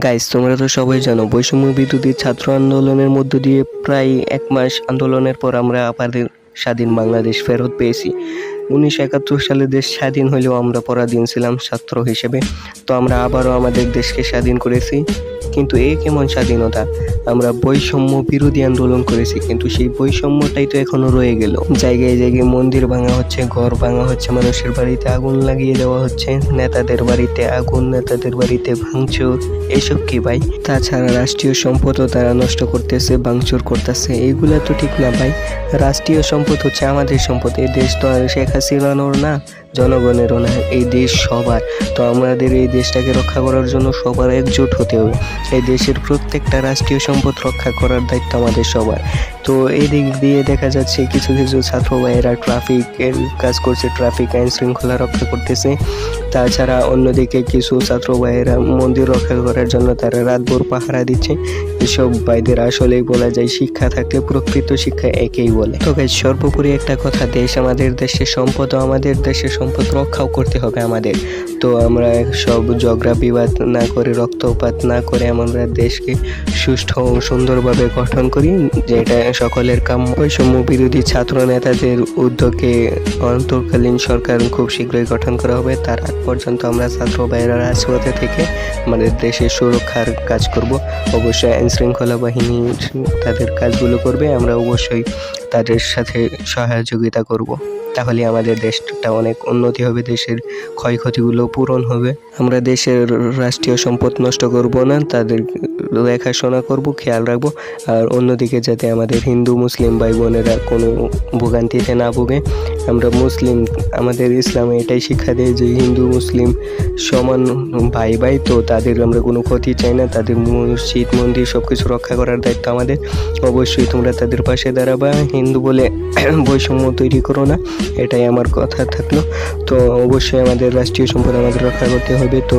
Guys, তোমরা তো সবাই জানো বৈষম্য বিরোধী ছাত্র আন্দোলনের মধ্য দিয়ে প্রায় 1 মাস আন্দোলনের পর আমরা আমাদের স্বাধীন বাংলাদেশ ফেরত পেয়েছি। 1971 সালে দেশ স্বাধীন হলেও আমরা পরাধীন ছিলাম ছাত্র হিসেবে। তো আমরা আবারও আমাদের দেশকে স্বাধীন করেছি। কিন্তু এ কেমন স্বাধীনতা? আমরা বৈষম্য বিরোধী আন্দোলন করেছি, কিন্তু সেই বৈষম্যটাই তো এখনো রয়ে গেল। জায়গায় জায়গায় মন্দির ভাঙা হচ্ছে, ঘর ভাঙা হচ্ছে, মানুষের বাড়িতে আগুন লাগিয়ে দেওয়া হচ্ছে, নেতাদের বাড়িতে আগুন, নেতাদের বাড়িতে ভাঙচুর। এসব কি ভাই? তাছাড়া রাষ্ট্রীয় সম্পদও তারা নষ্ট করতেছে, ভাঙচুর করতেছে। এইগুলা তো ঠিক না ভাই। রাষ্ট্রীয় সম্পদ হচ্ছে আমাদের সম্পদ। এই দেশ তো আর শেখ হাসিনার না, জনগণেরও না, এই দেশ সবার। তো আমাদের এই দেশটাকে রক্ষা করার জন্য সবার একজোট হতে হবে। এই দেশের প্রত্যেকটা রাষ্ট্রীয় সম্পদ রক্ষা করার দায়িত্ব আমাদের সবার। তো এই দিক দিয়ে দেখা যাচ্ছে কিছু কিছু ছাত্র ভাইয়েরা ট্রাফিকের কাজ করছে, ট্রাফিক আইন শৃঙ্খলা রক্ষা করতেছে। তাছাড়া অন্যদিকে কিছু ছাত্র ভাইয়েরা মন্দির রক্ষা করার জন্য তারা রাতভর পাহারা দিচ্ছে। এসব ভাইদের আসলেই বলা যায় শিক্ষা থাকলে প্রকৃত শিক্ষা একেই বলে। তো গাইস, সর্বোপরি একটা কথা, দেশ আমাদের দেশের সম্পদ, আমাদের দেশের সম্পদ রক্ষাও করতে হবে আমাদের। তো আমরা সব ঝগড়া বিবাদ না করে, রক্তপাত না করে আমরা দেশকে সুষ্ঠু ও সুন্দরভাবে গঠন করি, যেটা সকলের কাম্য। বৈষম্য বিরোধী ছাত্র নেতাদের উদ্যোগে অন্তর্কালীন সরকার খুব শীঘ্রই গঠন করা হবে। তার আগ পর্যন্ত আমরা ছাত্র ভাইয়েরা রাজপথে থেকে আমাদের দেশের সুরক্ষার কাজ করব। অবশ্যই আইন শৃঙ্খলা বাহিনী তাদের কাজগুলো করবে, আমরা অবশ্যই তাদের সাথে সহযোগিতা করব। তাহলে আমাদের দেশটা অনেক উন্নতি হবে, দেশের ক্ষয়ক্ষতিগুলো পূরণ হবে। আমরা দেশের রাষ্ট্রীয় সম্পদ নষ্ট করব না, তাদের দেখাশোনা করব, খেয়াল রাখবো। আর অন্যদিকে যাতে আমাদের হিন্দু মুসলিম ভাই বোনেরা কোনো ভোগান্তিতে না ভোগে। আমরা মুসলিম, আমাদের ইসলামে এটাই শিক্ষা দেয় যে হিন্দু মুসলিম সমান ভাই ভাই। তো তাদের আমরা কোনো ক্ষতি চাই না, তাদের মসজিদ মন্দির সব কিছু রক্ষা করার দায়িত্ব আমাদের। অবশ্যই তোমরা তাদের পাশে দাঁড়াবা, হিন্দু বলে বৈষম্য তৈরি করো না, এটাই আমার কথা থাকলো। তো অবশ্যই আমাদের রাষ্ট্রীয় সম্পদ আমাদের রক্ষা করতে হবে। তো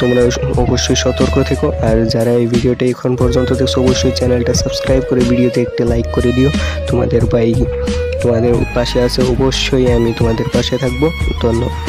তোমরা অবশ্যই সতর্ক থেকো। আর যারা এই ভিডিওটা এখন পর্যন্ত দেখছো, অবশ্যই চ্যানেলটা সাবস্ক্রাইব করে ভিডিওতে একটা লাইক করে দিও। তোমাদের ভাই তোমাদের পাশে আছে, অবশ্যই আমি তোমাদের পাশে থাকবো। ধন্যবাদ।